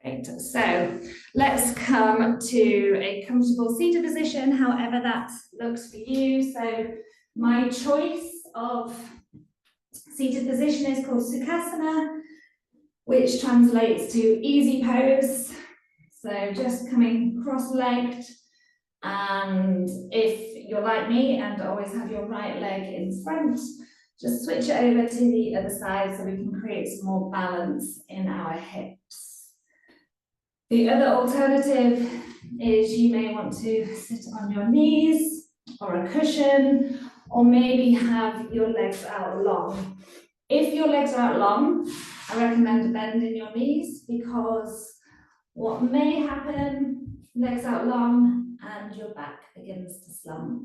Great. So let's come to a comfortable seated position, however that looks for you. So my choice of seated position is called Sukhasana, which translates to easy pose. So just coming cross-legged, and if you're like me and always have your right leg in front, just switch it over to the other side so we can create some more balance in our hips. The other alternative is you may want to sit on your knees or a cushion, or maybe have your legs out long. If your legs are out long, I recommend bending your knees, because what may happen, legs out long and your back begins to slump,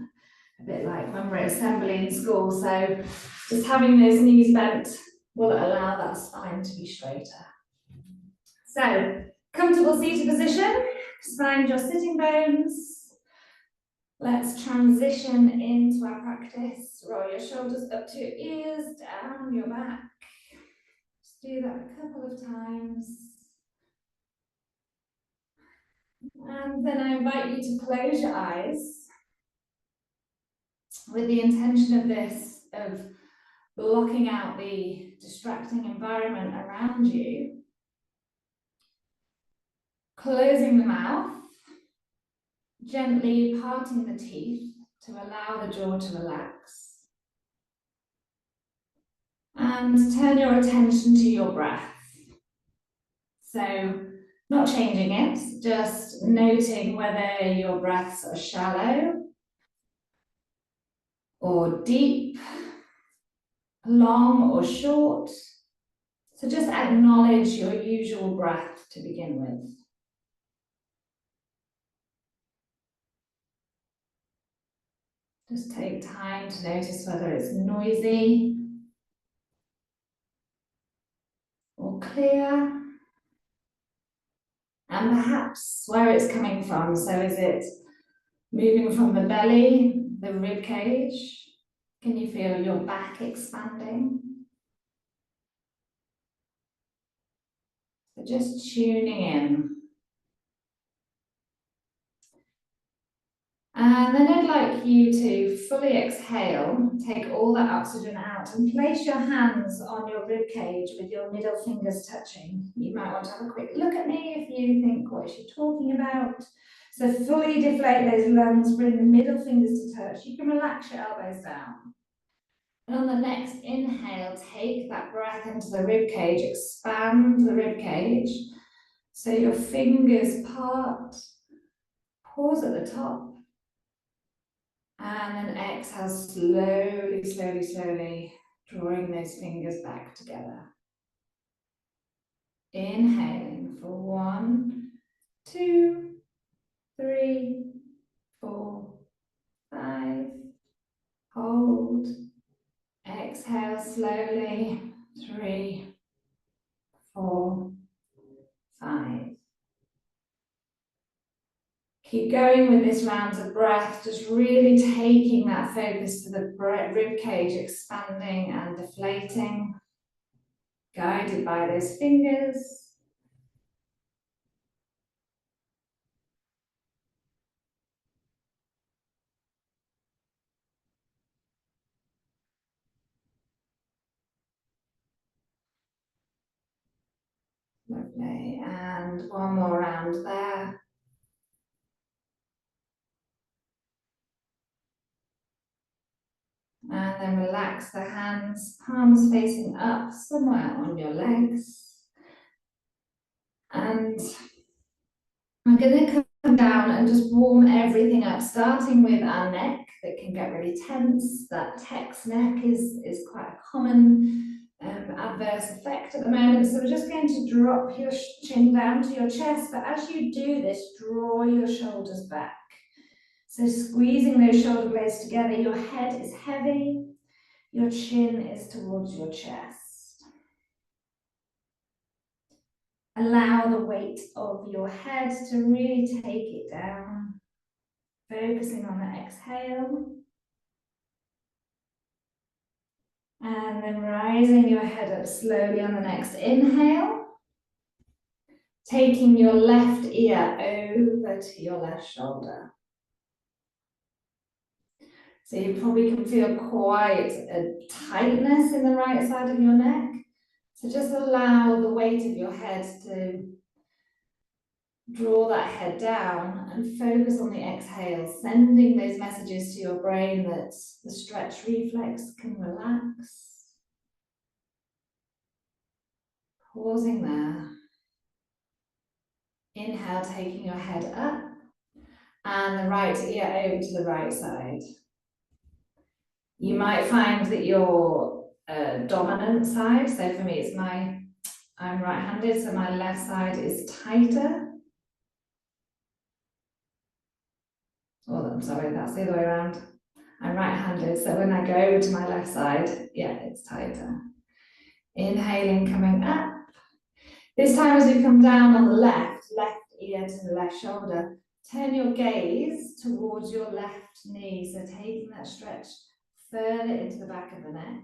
a bit like when we're at assembly in school. So just having those knees bent will allow that spine to be straighter. So comfortable seated position, find your sitting bones. Let's transition into our practice. Roll your shoulders up to your ears, down your back. Just do that a couple of times. And then I invite you to close your eyes with the intention of this, of blocking out the distracting environment around you. Closing the mouth, gently parting the teeth to allow the jaw to relax. And turn your attention to your breath. So not changing it, just noting whether your breaths are shallow or deep, long or short. So just acknowledge your usual breath to begin with. Just take time to notice whether it's noisy or clear, and perhaps where it's coming from. So is it moving from the belly, the rib cage? Can you feel your back expanding? So just tuning in. And then I'd like you to fully exhale, take all that oxygen out, and place your hands on your rib cage with your middle fingers touching. You might want to have a quick look at me if you think, what is she talking about? So fully deflate those lungs, bring the middle fingers to touch. You can relax your elbows down. And on the next inhale, take that breath into the rib cage, expand the rib cage. So your fingers part, pause at the top. And then exhale, slowly, slowly, slowly, drawing those fingers back together. Inhaling for 1, 2, 3, 4, 5. Hold. Exhale slowly. 3, 4, 5. Keep going with this round of breath, just really taking that focus to the rib cage, expanding and deflating, guided by those fingers. Lovely, and one more round there. And then relax the hands, palms facing up, somewhere on your legs. And I'm going to come down and just warm everything up, starting with our neck that can get really tense. That text neck is quite a common adverse effect at the moment. So we're just going to drop your chin down to your chest, but as you do this, draw your shoulders back. So squeezing those shoulder blades together, your head is heavy, your chin is towards your chest. Allow the weight of your head to really take it down, focusing on the exhale. And then rising your head up slowly on the next inhale. taking your left ear over to your left shoulder. So you probably can feel quite a tightness in the right side of your neck. So just allow the weight of your head to draw that head down and focus on the exhale, sending those messages to your brain that the stretch reflex can relax. Pausing there. Inhale, taking your head up and the right ear over to the right side. You might find that your dominant side, so for me it's I'm right-handed, so my left side is tighter. Oh, I'm sorry, that's the other way around. I'm right-handed, so when I go over to my left side, yeah, it's tighter. Inhaling, coming up. This time as you come down on the left ear to the left shoulder, turn your gaze towards your left knee, so taking that stretch further into the back of the neck.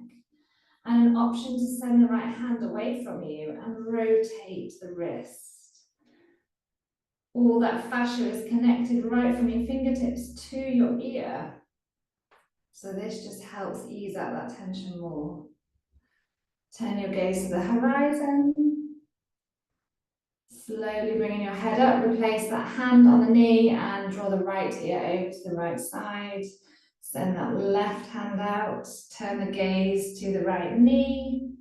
And an option to send the right hand away from you and rotate the wrist. All that fascia is connected right from your fingertips to your ear. So this just helps ease out that tension more. Turn your gaze to the horizon. Slowly bringing your head up, replace that hand on the knee and draw the right ear over to the right side. Send that left hand out, turn the gaze to the right knee.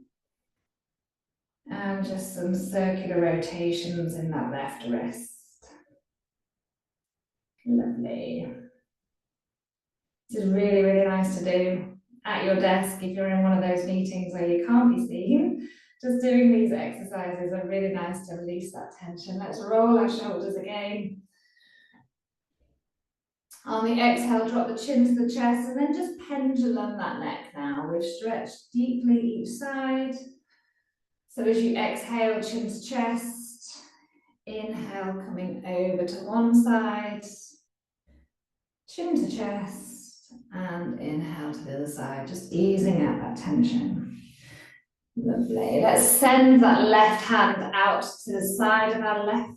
And just some circular rotations in that left wrist. Lovely. This is really, really nice to do at your desk if you're in one of those meetings where you can't be seen. Just doing these exercises are really nice to release that tension. Let's roll our shoulders again. On the exhale, drop the chin to the chest and then just pendulum that neck now. We've stretched deeply each side. So as you exhale, chin to chest, inhale, coming over to one side, chin to chest, and inhale to the other side, just easing out that tension. Lovely. Let's send that left hand out to the side of our left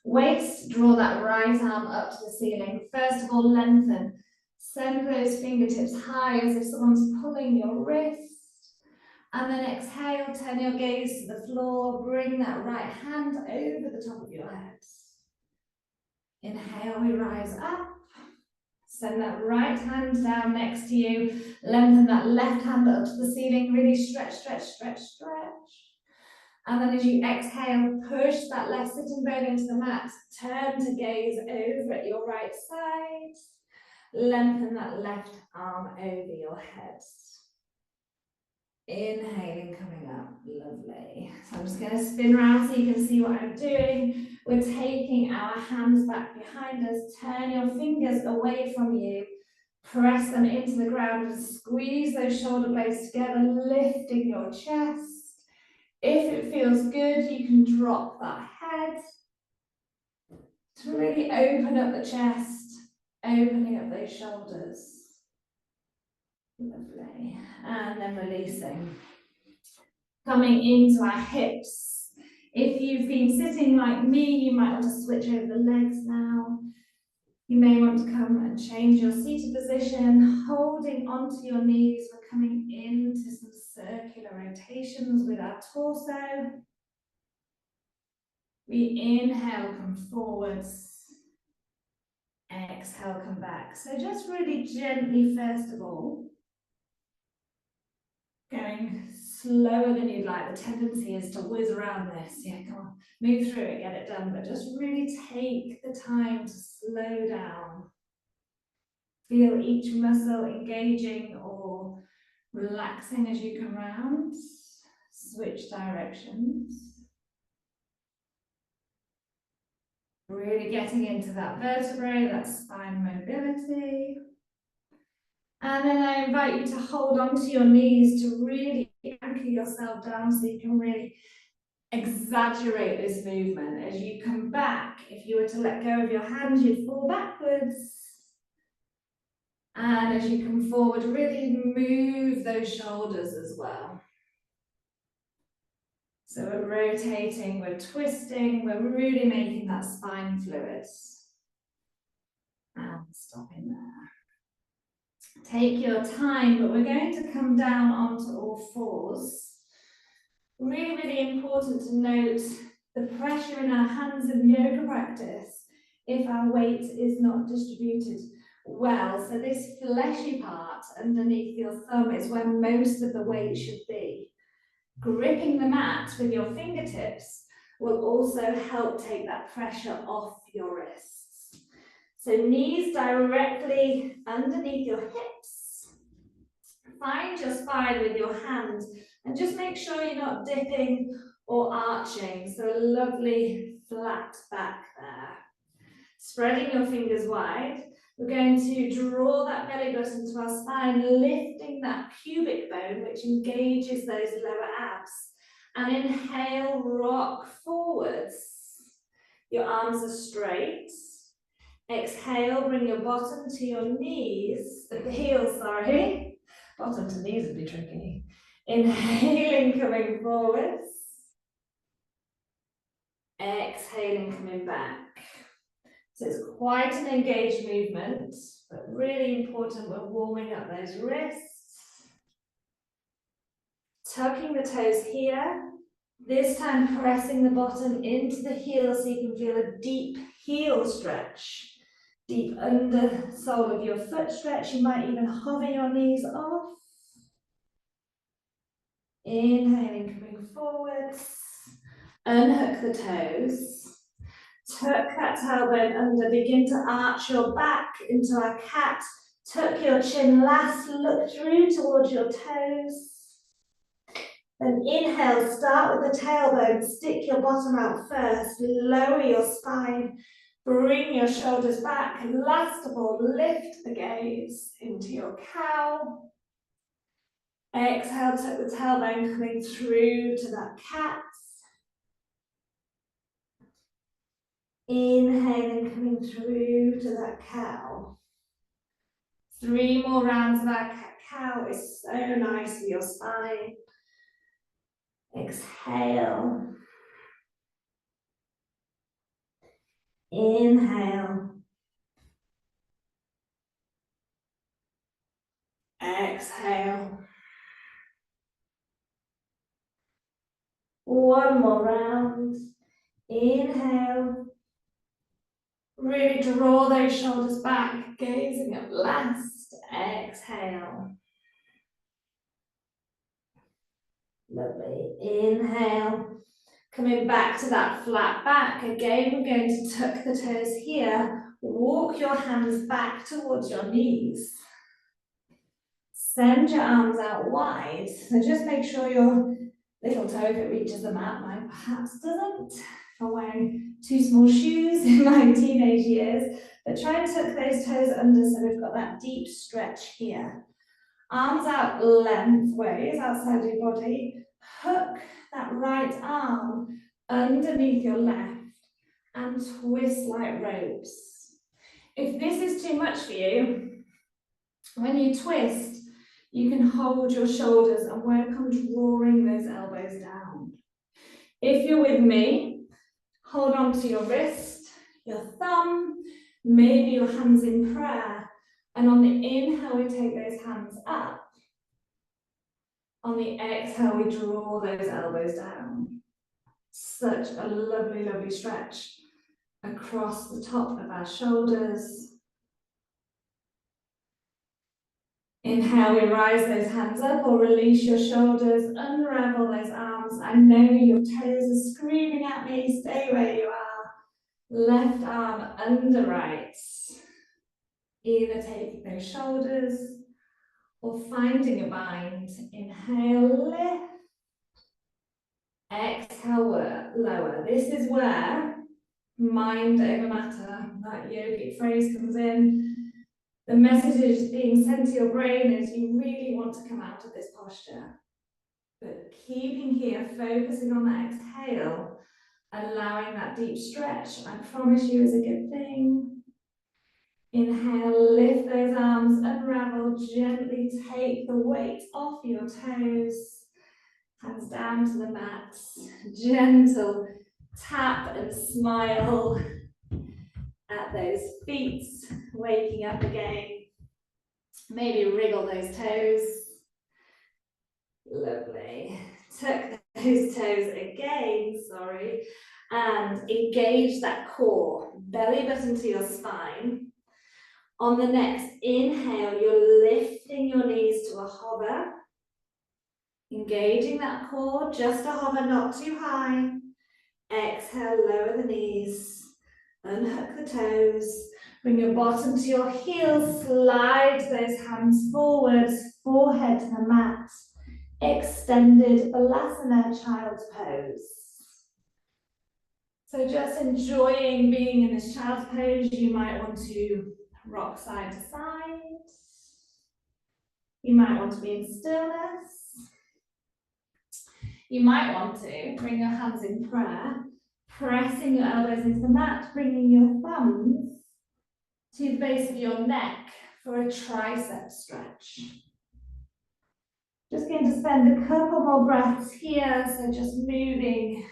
waist. Draw that right arm up to the ceiling. First of all, lengthen. Send those fingertips high as if someone's pulling your wrist. And then exhale, turn your gaze to the floor. Bring that right hand over the top of your head. Inhale, we rise up. Send that right hand down next to you. Lengthen that left hand up to the ceiling. Really stretch, stretch, stretch, stretch. And then as you exhale, push that left sitting bone into the mat. Turn to gaze over at your right side. Lengthen that left arm over your head. Inhaling, coming up, lovely. So I'm just going to spin around so you can see what I'm doing. We're taking our hands back behind us. Turn your fingers away from you. Press them into the ground and squeeze those shoulder blades together, lifting your chest. If it feels good, you can drop that head to really open up the chest, opening up those shoulders. Lovely. And then releasing. Coming into our hips. If you've been sitting like me, you might want to switch over the legs now. You may want to come and change your seated position, holding onto your knees. We're coming into some circular rotations with our torso. We inhale, come forwards. Exhale, come back. So just really gently, first of all, going slower than you'd like. The tendency is to whiz around this. Yeah, come on, move through it, get it done, but just really take the time to slow down. Feel each muscle engaging or relaxing as you come round. Switch directions. Really getting into that vertebrae, that spine mobility. And then I invite you to hold onto your knees to really anchor yourself down so you can really exaggerate this movement. As you come back, if you were to let go of your hands, you'd fall backwards. And as you come forward, really move those shoulders as well. So we're rotating, we're twisting, we're really making that spine fluid. And stopping there. Take your time, but we're going to come down onto all fours. Really, really important to note the pressure in our hands in yoga practice if our weight is not distributed well. So this fleshy part underneath your thumb is where most of the weight should be. Gripping the mat with your fingertips will also help take that pressure off your wrists. So knees directly underneath your hips. Find your spine with your hand and just make sure you're not dipping or arching. So a lovely flat back there. Spreading your fingers wide. We're going to draw that belly button to our spine, lifting that pubic bone, which engages those lower abs. And inhale, rock forwards. Your arms are straight. Exhale, bring your bottom to your knees, the heels, sorry. Bottom to knees would be tricky. Inhaling, coming forwards. Exhaling, coming back. So it's quite an engaged movement, but really important we're warming up those wrists. Tucking the toes here. This time pressing the bottom into the heel so you can feel a deep heel stretch. Deep under sole of your foot stretch. You might even hover your knees off. Inhaling, coming forwards. Unhook the toes. Tuck that tailbone under. Begin to arch your back into our cat. Tuck your chin last. Look through towards your toes. Then inhale, start with the tailbone. Stick your bottom out first. Lower your spine. Bring your shoulders back. Last of all, lift the gaze into your cow. Exhale, tuck the tailbone coming through to that cat. Inhaling, coming through to that cow. 3 more rounds of our cat-cow is so nice for your spine. Exhale. Inhale. Exhale. 1 more round. Inhale. Really draw those shoulders back, gazing at last. Exhale. Lovely. Inhale. Coming back to that flat back. Again, we're going to tuck the toes here. Walk your hands back towards your knees. Send your arms out wide. So just make sure your little toe that reaches the mat, mine perhaps doesn't. I'm wearing 2 small shoes in my teenage years. But try and tuck those toes under so we've got that deep stretch here. Arms out lengthways outside your body. Hook that right arm underneath your left and twist like ropes. If this is too much for you, when you twist, you can hold your shoulders and work on drawing those elbows down. If you're with me, hold on to your wrist, your thumb, maybe your hands in prayer. And on the inhale, we take those hands up. On the exhale, we draw those elbows down. Such a lovely, lovely stretch across the top of our shoulders. Inhale, we rise those hands up or release your shoulders, unravel those arms. I know your toes are screaming at me, stay where you are. Left arm under right. Either taking those shoulders or finding a bind. Inhale, lift. Exhale, lower. This is where mind over matter, that yogic phrase comes in. The message being sent to your brain is you really want to come out of this posture. But keeping here, focusing on that exhale, allowing that deep stretch, I promise you is a good thing. Inhale, lift those arms, unravel, gently take the weight off your toes. Hands down to the mat, gentle tap and smile at those feet, waking up again. Maybe wriggle those toes. Lovely. Tuck those toes again, sorry, and engage that core, belly button to your spine. On the next inhale, you're lifting your knees to a hover, engaging that core, just a hover, not too high. Exhale, lower the knees, unhook the toes, bring your bottom to your heels, slide those hands forward, forehead to the mat. Extended Balasana, child's pose. So just enjoying being in this child's pose, you might want to rock side to side. You might want to be in stillness. You might want to bring your hands in prayer, pressing your elbows into the mat, bringing your thumbs to the base of your neck for a tricep stretch. Just going to spend a couple more breaths here, so just moving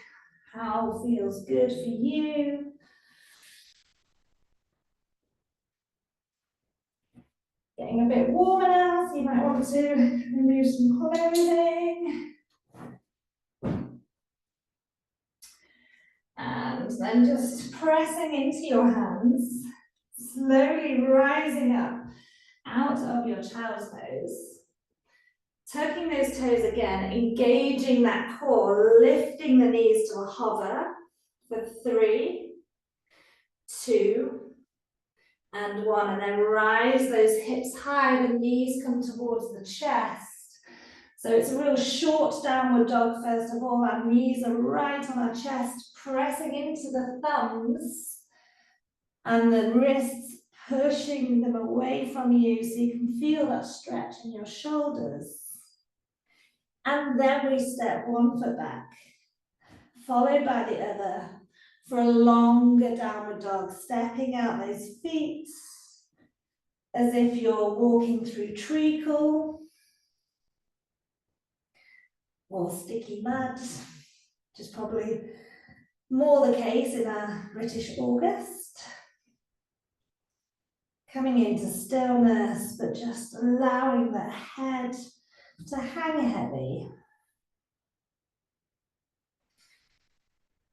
how feels good for you. Getting a bit warmer now, so you might want to remove some clothing. And then just pressing into your hands, slowly rising up out of your child's pose. Tucking those toes again, engaging that core, lifting the knees to a hover for 3, 2, and 1. And then rise those hips high, the knees come towards the chest. So it's a real short downward dog first of all. Our knees are right on our chest, pressing into the thumbs and the wrists, pushing them away from you so you can feel that stretch in your shoulders. And then we step one foot back, followed by the other for a longer downward dog, stepping out those feet as if you're walking through treacle or sticky mud, which is probably more the case in a British August. Coming into stillness, but just allowing the head to hang heavy.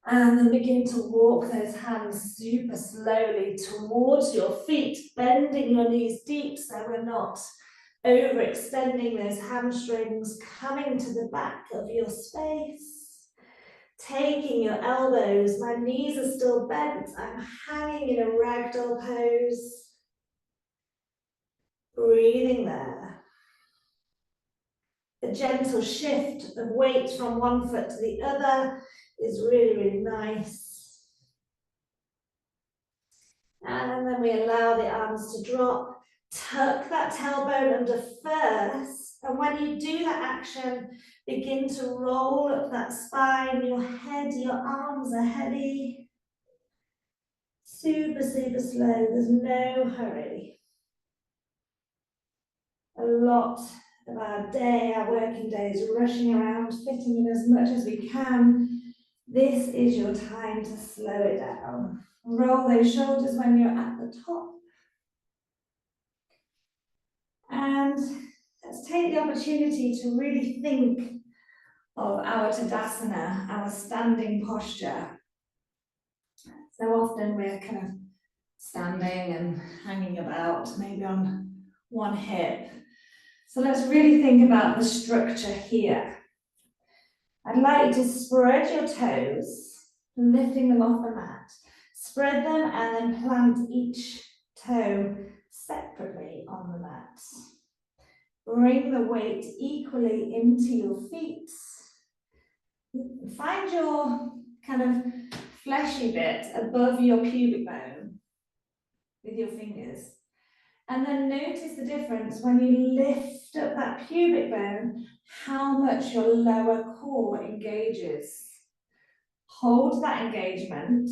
And then begin to walk those hands super slowly towards your feet, bending your knees deep so we're not overextending those hamstrings, coming to the back of your space. Taking your elbows, my knees are still bent, I'm hanging in a ragdoll pose. Breathing there. A gentle shift of weight from one foot to the other is really, really nice. And then we allow the arms to drop. Tuck that tailbone under first. And when you do that action, begin to roll up that spine, your head, your arms are heavy. Super, super slow, there's no hurry. A lot of our day, our working day is rushing around, fitting in as much as we can. This is your time to slow it down. Roll those shoulders when you're at the top. And let's take the opportunity to really think of our Tadasana, our standing posture. So often we're kind of standing and hanging about, maybe on one hip. So let's really think about the structure here. I'd like you to spread your toes, lifting them off the mat. Spread them and then plant each toe separately on the mat. Bring the weight equally into your feet. Find your kind of fleshy bit above your pubic bone with your fingers. And then notice the difference when you lift up that pubic bone, how much your lower core engages. Hold that engagement.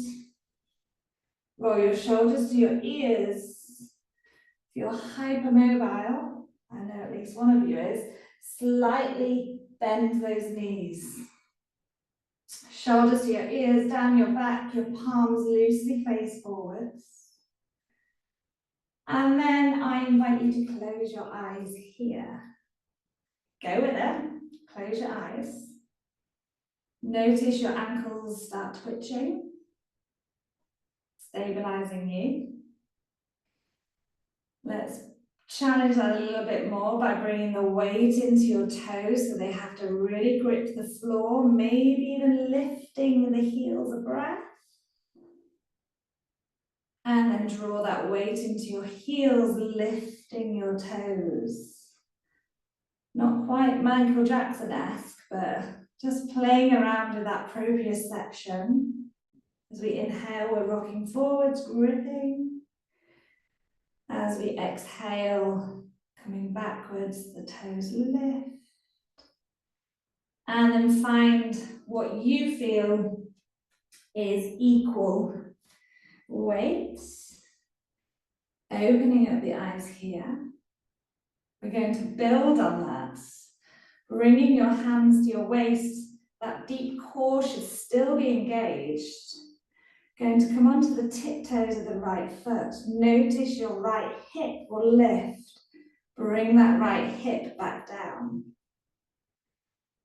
Roll your shoulders to your ears. If you're hypermobile, I know at least one of you is, slightly Bend those knees. Shoulders to your ears, down your back, your palms loosely face forwards. And then I invite you to close your eyes here. Go with it, close your eyes. Notice your ankles start twitching, stabilizing you. Let's challenge that a little bit more by bringing the weight into your toes so they have to really grip the floor, maybe even lifting the heels a breath. And then draw that weight into your heels, lifting your toes. Not quite Michael Jackson-esque, but just playing around with that proprioception. As we inhale, we're rocking forwards, gripping. As we exhale, coming backwards, the toes lift. And then find what you feel is equal weight. Opening up the eyes here. We're going to build on that. Bringing your hands to your waist, that deep core should still be engaged. Going to come onto the tiptoes of the right foot. Notice your right hip will lift. Bring that right hip back down.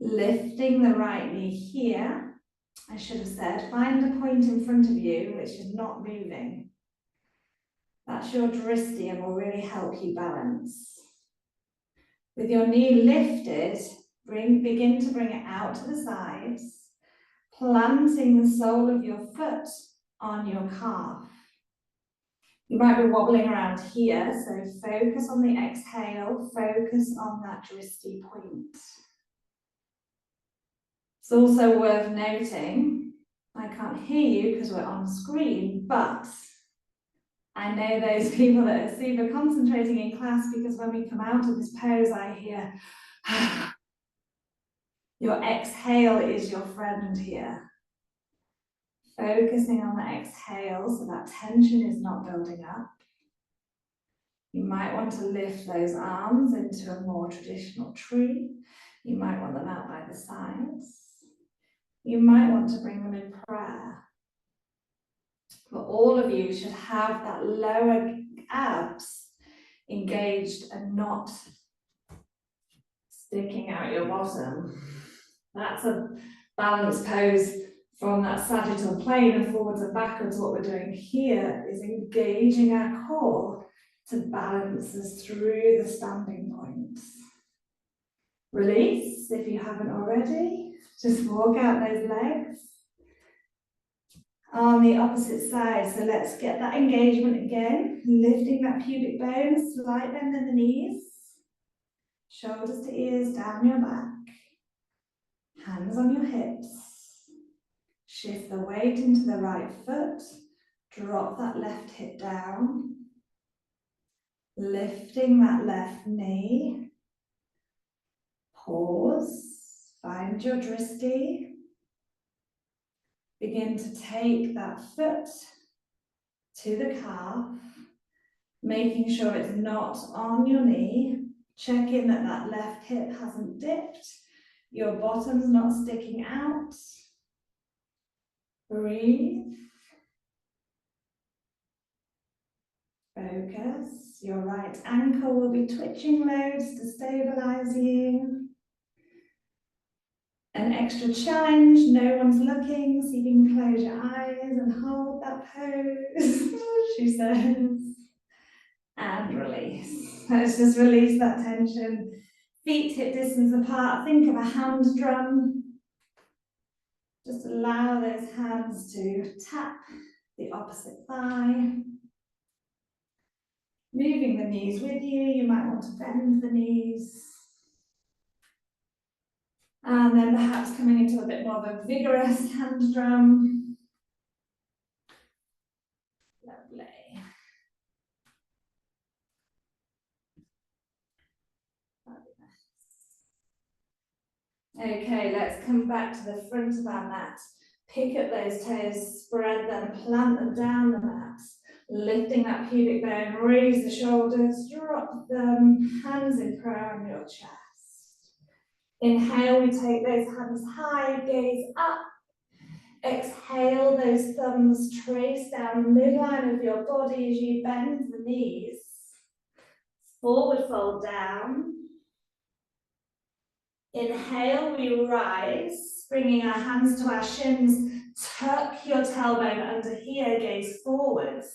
Lifting the right knee here. I should have said, find a point in front of you which is not moving. That's your drishti and will really help you balance. With your knee lifted, begin to bring it out to the sides, planting the sole of your foot on your calf. You might be wobbling around here, so focus on the exhale, focus on that drishti point. It's also worth noting, I can't hear you because we're on screen, but I know those people that are super concentrating in class because when we come out of this pose, I hear, your exhale is your friend here. Focusing on the exhale so that tension is not building up. You might want to lift those arms into a more traditional tree. You might want them out by the sides. You might want to bring them in prayer. But all of you should have that lower abs engaged and not sticking out your bottom. That's a balanced pose from that sagittal plane and forwards and backwards. What we're doing here is engaging our core to balance us through the standing points. Release if you haven't already. Just walk out those legs. On the opposite side, so let's get that engagement again. Lifting that pubic bone, slight bend in the knees. Shoulders to ears, down your back. Hands on your hips. Shift the weight into the right foot. Drop that left hip down. Lifting that left knee. Pause. Find your drishti. Begin to take that foot to the calf, making sure it's not on your knee. Check in that that left hip hasn't dipped. Your bottom's not sticking out. Breathe. Focus. Your right ankle will be twitching loads to stabilize you. An extra challenge, no one's looking, so you can close your eyes and hold that pose, she says. And release. Let's just release that tension. Feet hip distance apart. Think of a hand drum. Just allow those hands to tap the opposite thigh. Moving the knees with you. You might want to bend the knees. And then perhaps coming into a bit more of a vigorous hand drum. Lovely. Okay, let's come back to the front of our mat. Pick up those toes, spread them, plant them down the mat. Lifting that pubic bone, raise the shoulders, drop them, hands in prayer on your chest. Inhale, we take those hands high, gaze up. Exhale, those thumbs trace down the midline of your body as you bend the knees. Forward fold down. Inhale, we rise, bringing our hands to our shins. Tuck your tailbone under here, gaze forwards.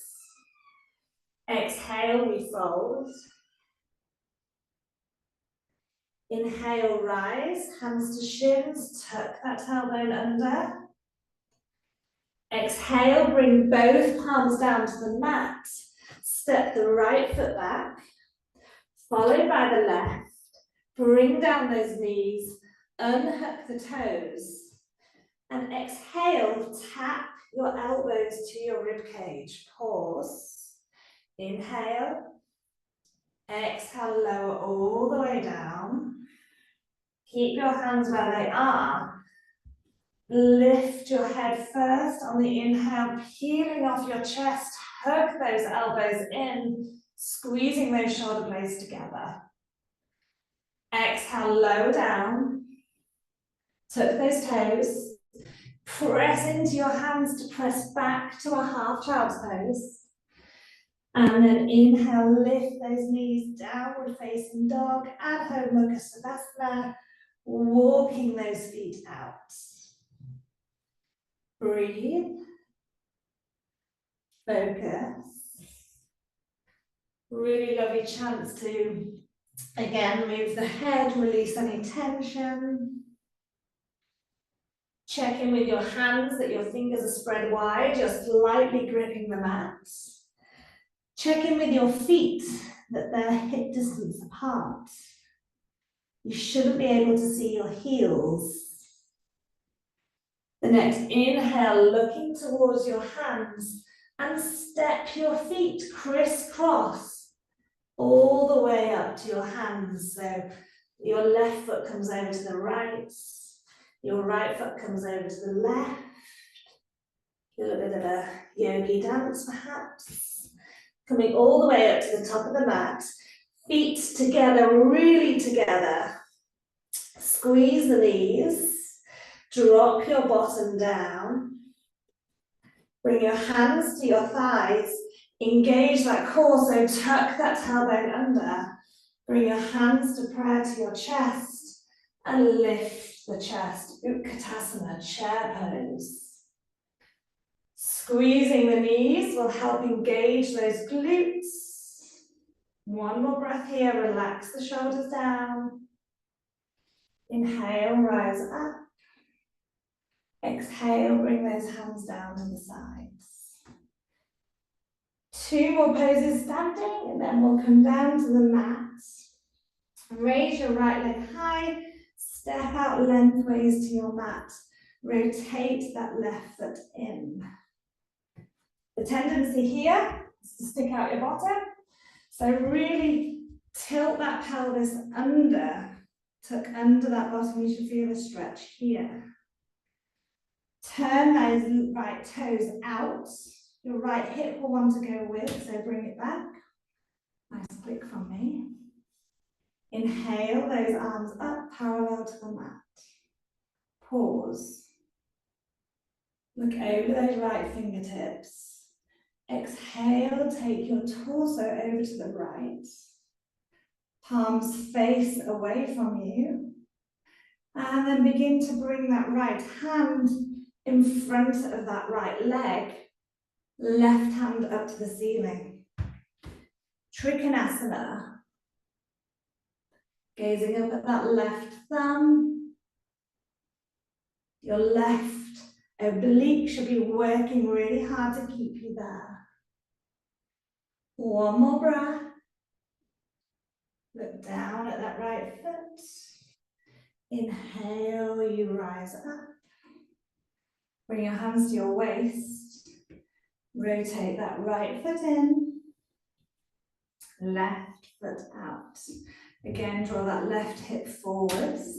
Exhale, we fold. Inhale, rise, hands to shins, tuck that tailbone under. Exhale, bring both palms down to the mat. Step the right foot back, followed by the left. Bring down those knees, unhook the toes. And exhale, tap your elbows to your rib cage. Pause. Inhale. Exhale, lower all the way down. Keep your hands where they are. Lift your head first on the inhale, peeling off your chest. Hug those elbows in, squeezing those shoulder blades together. Exhale, lower down. Tuck those toes. Press into your hands to press back to a half child's pose. And then inhale, lift those knees, downward facing dog, Adho Mukha Savasana, walking those feet out. Breathe. Focus. Really lovely chance to, again, move the head, release any tension. Check in with your hands that your fingers are spread wide, you're slightly gripping the mat. Check in with your feet, that they're hip distance apart. You shouldn't be able to see your heels. The next inhale, looking towards your hands, and step your feet crisscross all the way up to your hands. So your left foot comes over to the right, your right foot comes over to the left. A little bit of a yogi dance perhaps. Coming all the way up to the top of the mat. Feet together, really together. Squeeze the knees. Drop your bottom down. Bring your hands to your thighs. Engage that core, so tuck that tailbone under. Bring your hands to prayer to your chest and lift the chest. Utkatasana, chair pose. Squeezing the knees will help engage those glutes. One more breath here, relax the shoulders down. Inhale, rise up. Exhale, bring those hands down to the sides. Two more poses standing, and then we'll come down to the mat. Raise your right leg high, step out lengthways to your mat. Rotate that left foot in. The tendency here is to stick out your bottom. So really tilt that pelvis under, tuck under that bottom. You should feel a stretch here. Turn those right toes out. Your right hip will want to go with, so bring it back. Nice click from me. Inhale those arms up, parallel to the mat. Pause. Look over those right fingertips. Exhale, take your torso over to the right. Palms face away from you. And then begin to bring that right hand in front of that right leg. Left hand up to the ceiling. Trikonasana. Gazing up at that left thumb. Your left oblique should be working really hard to keep you there. One more breath. Look down at that right foot. Inhale, you rise up. Bring your hands to your waist. Rotate that right foot in. Left foot out. Again, draw that left hip forwards.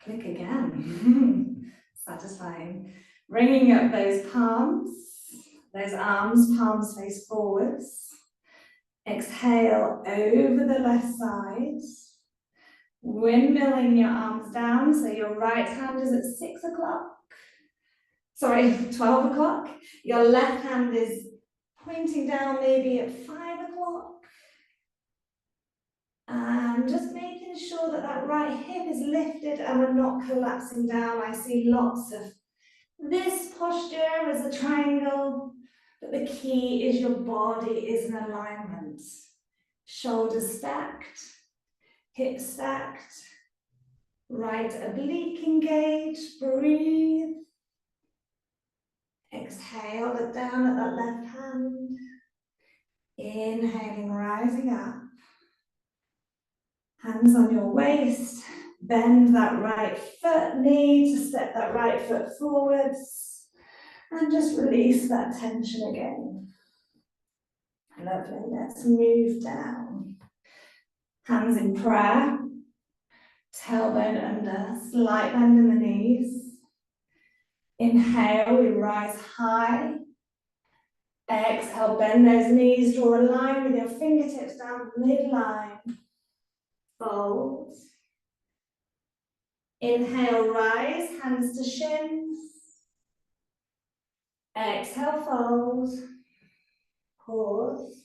Click again. Satisfying. Bringing up those palms, those arms, palms face forwards. Exhale over the left side. Windmilling your arms down, so your right hand is at 6 o'clock. Sorry, 12 o'clock. Your left hand is pointing down maybe at 5 o'clock. And just making sure that that right hip is lifted and we're not collapsing down. I see lots of this posture as a triangle, but the key is your body is in alignment. Shoulders stacked, hips stacked, right oblique engaged, breathe. Exhale, look down at that left hand. Inhaling, rising up. Hands on your waist. Bend that right foot, knee to step that right foot forwards. And just release that tension again. Lovely, let's move down. Hands in prayer. Tailbone under, slight bend in the knees. Inhale, we rise high. Exhale, bend those knees, draw a line with your fingertips down midline. Fold. Inhale, rise, hands to shins. Exhale, fold. Pause.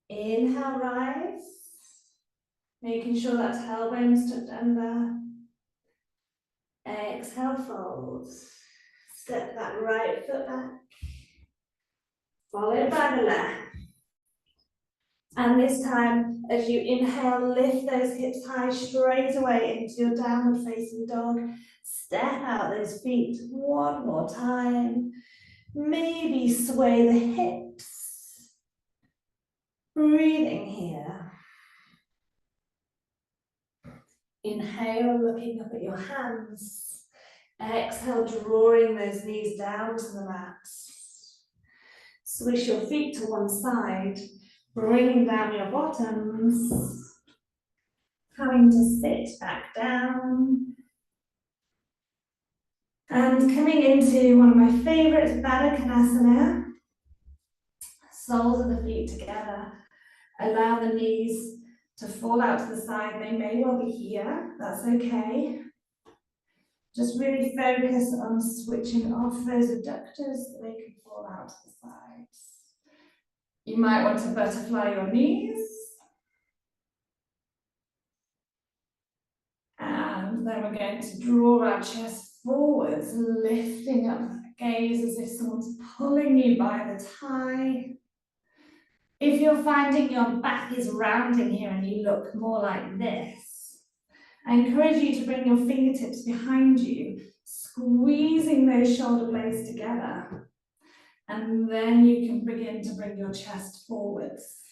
Inhale, rise. Making sure that tailbone's tucked under. Exhale, fold. Step that right foot back. Followed by the left. And this time, as you inhale, lift those hips high straight away into your downward facing dog. Step out those feet one more time. Maybe sway the hips. Breathing here. Inhale, looking up at your hands. Exhale, drawing those knees down to the mat. Swish your feet to one side. Bringing down your bottoms, coming to sit back down, and coming into one of my favorites, Baddha Konasana. Soles of the feet together. Allow the knees to fall out to the side. They may well be here, that's okay. Just really focus on switching off those adductors so they can fall out to the sides. You might want to butterfly your knees. And then we're going to draw our chest forwards, lifting up that gaze as if someone's pulling you by the tie. If you're finding your back is rounding here and you look more like this, I encourage you to bring your fingertips behind you, squeezing those shoulder blades together. And then you can begin to bring your chest forwards.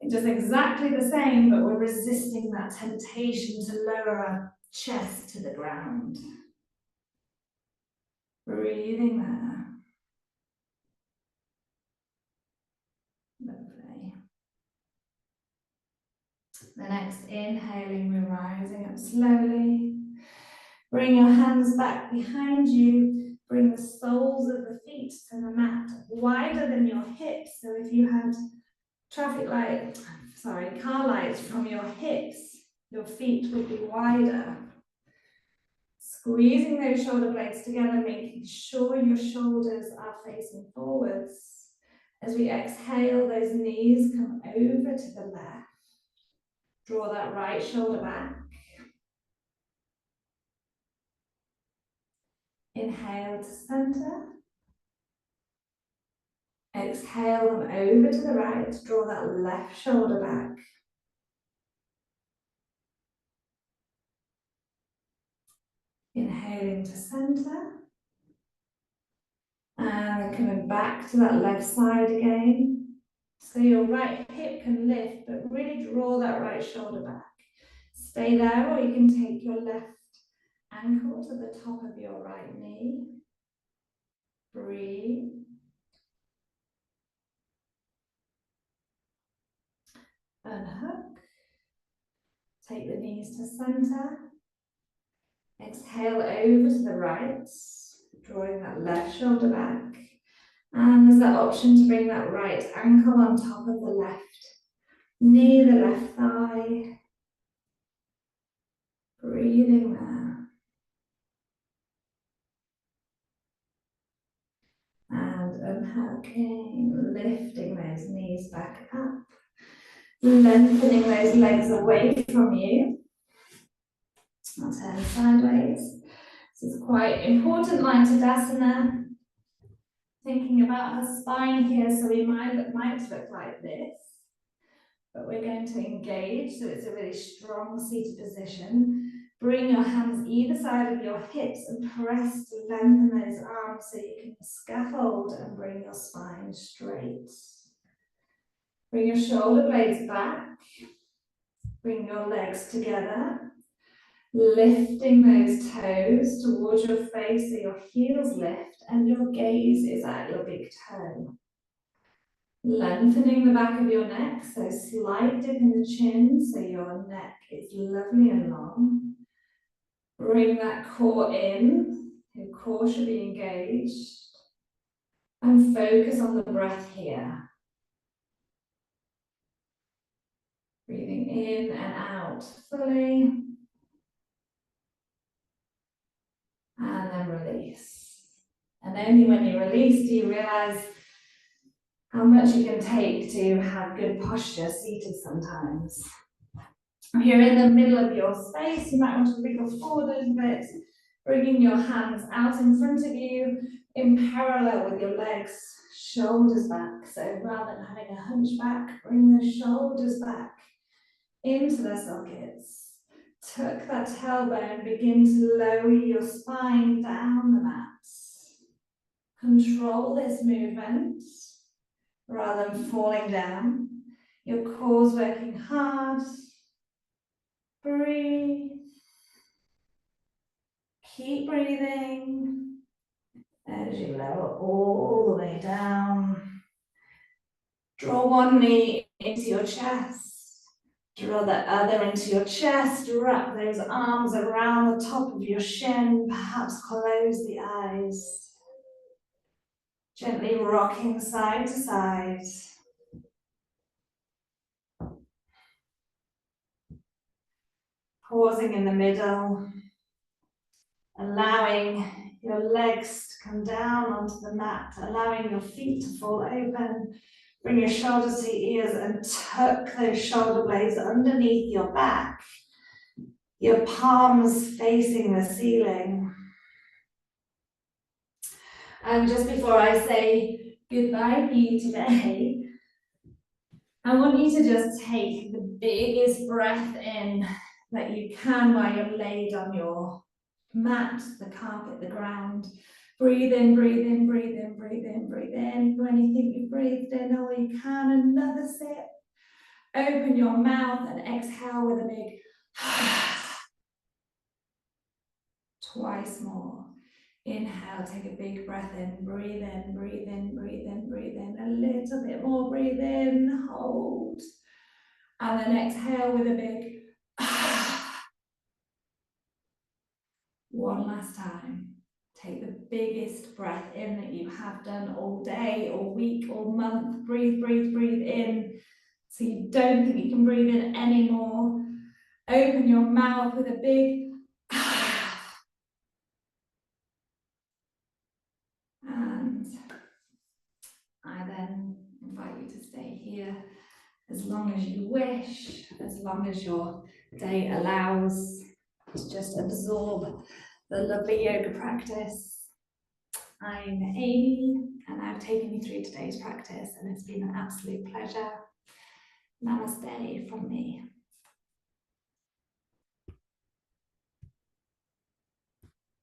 It does exactly the same, but we're resisting that temptation to lower our chest to the ground. Breathing there. Lovely. The next inhaling, we're rising up slowly. Bring your hands back behind you. Bring the soles of the feet to the mat, wider than your hips. So if you had car lights from your hips, your feet would be wider. Squeezing those shoulder blades together, making sure your shoulders are facing forwards. As we exhale, those knees come over to the left. Draw that right shoulder back. Inhale to center. Exhale them over to the right. Draw that left shoulder back. Inhaling to center. And coming back to that left side again. So your right hip can lift, but really draw that right shoulder back. Stay there, or you can take your left ankle to the top of your right knee. Breathe. Unhook. Take the knees to center. Exhale over to the right, drawing that left shoulder back. And there's that option to bring that right ankle on top of the left knee, the left thigh. Breathing there. And unhooking, lifting those knees back up, lengthening those legs away from you. I'll turn sideways. This is quite important line Tadasana. Thinking about her spine here, so we might look like this, but we're going to engage, so it's a really strong seated position. Bring your hands either side of your hips and press to lengthen those arms so you can scaffold and bring your spine straight. Bring your shoulder blades back. Bring your legs together. Lifting those toes towards your face so your heels lift and your gaze is at your big toe. Lengthening the back of your neck, so slight dip in the chin so your neck is lovely and long. Bring that core in, your core should be engaged. And focus on the breath here. Breathing in and out fully. And then release. And only when you release do you realize how much you can take to have good posture seated sometimes. If you're in the middle of your space, you might want to wriggle forward a little bit, bringing your hands out in front of you in parallel with your legs, shoulders back. So rather than having a hunchback, bring the shoulders back into the sockets. Tuck that tailbone, begin to lower your spine down the mat. Control this movement rather than falling down. Your core's working hard. Breathe. Keep breathing as you lower all the way down. Draw one knee into your chest. Draw the other into your chest. Wrap those arms around the top of your shin. Perhaps close the eyes. Gently rocking side to side. Pausing in the middle. Allowing your legs to come down onto the mat. Allowing your feet to fall open. Bring your shoulders to your ears and tuck those shoulder blades underneath your back. Your palms facing the ceiling. And just before I say goodbye for you today, I want you to just take the biggest breath in that you can while you're laid on your mat, the carpet, the ground. Breathe in, breathe in, breathe in, breathe in, breathe in. When you think you've breathed in all you can, another sip. Open your mouth and exhale with a big twice more. Inhale, take a big breath in, breathe in, breathe in, breathe in, breathe in. A little bit more, breathe in, hold. And then exhale with a big one last time. Take the biggest breath in that you have done all day, all week, all month. Breathe, breathe, breathe in. So you don't think you can breathe in anymore. Open your mouth with a big and I then invite you to stay here as long as you wish, as long as your day allows, to just absorb the lovely yoga practice. I'm Amy, and I've taken you through today's practice, and it's been an absolute pleasure. Namaste from me.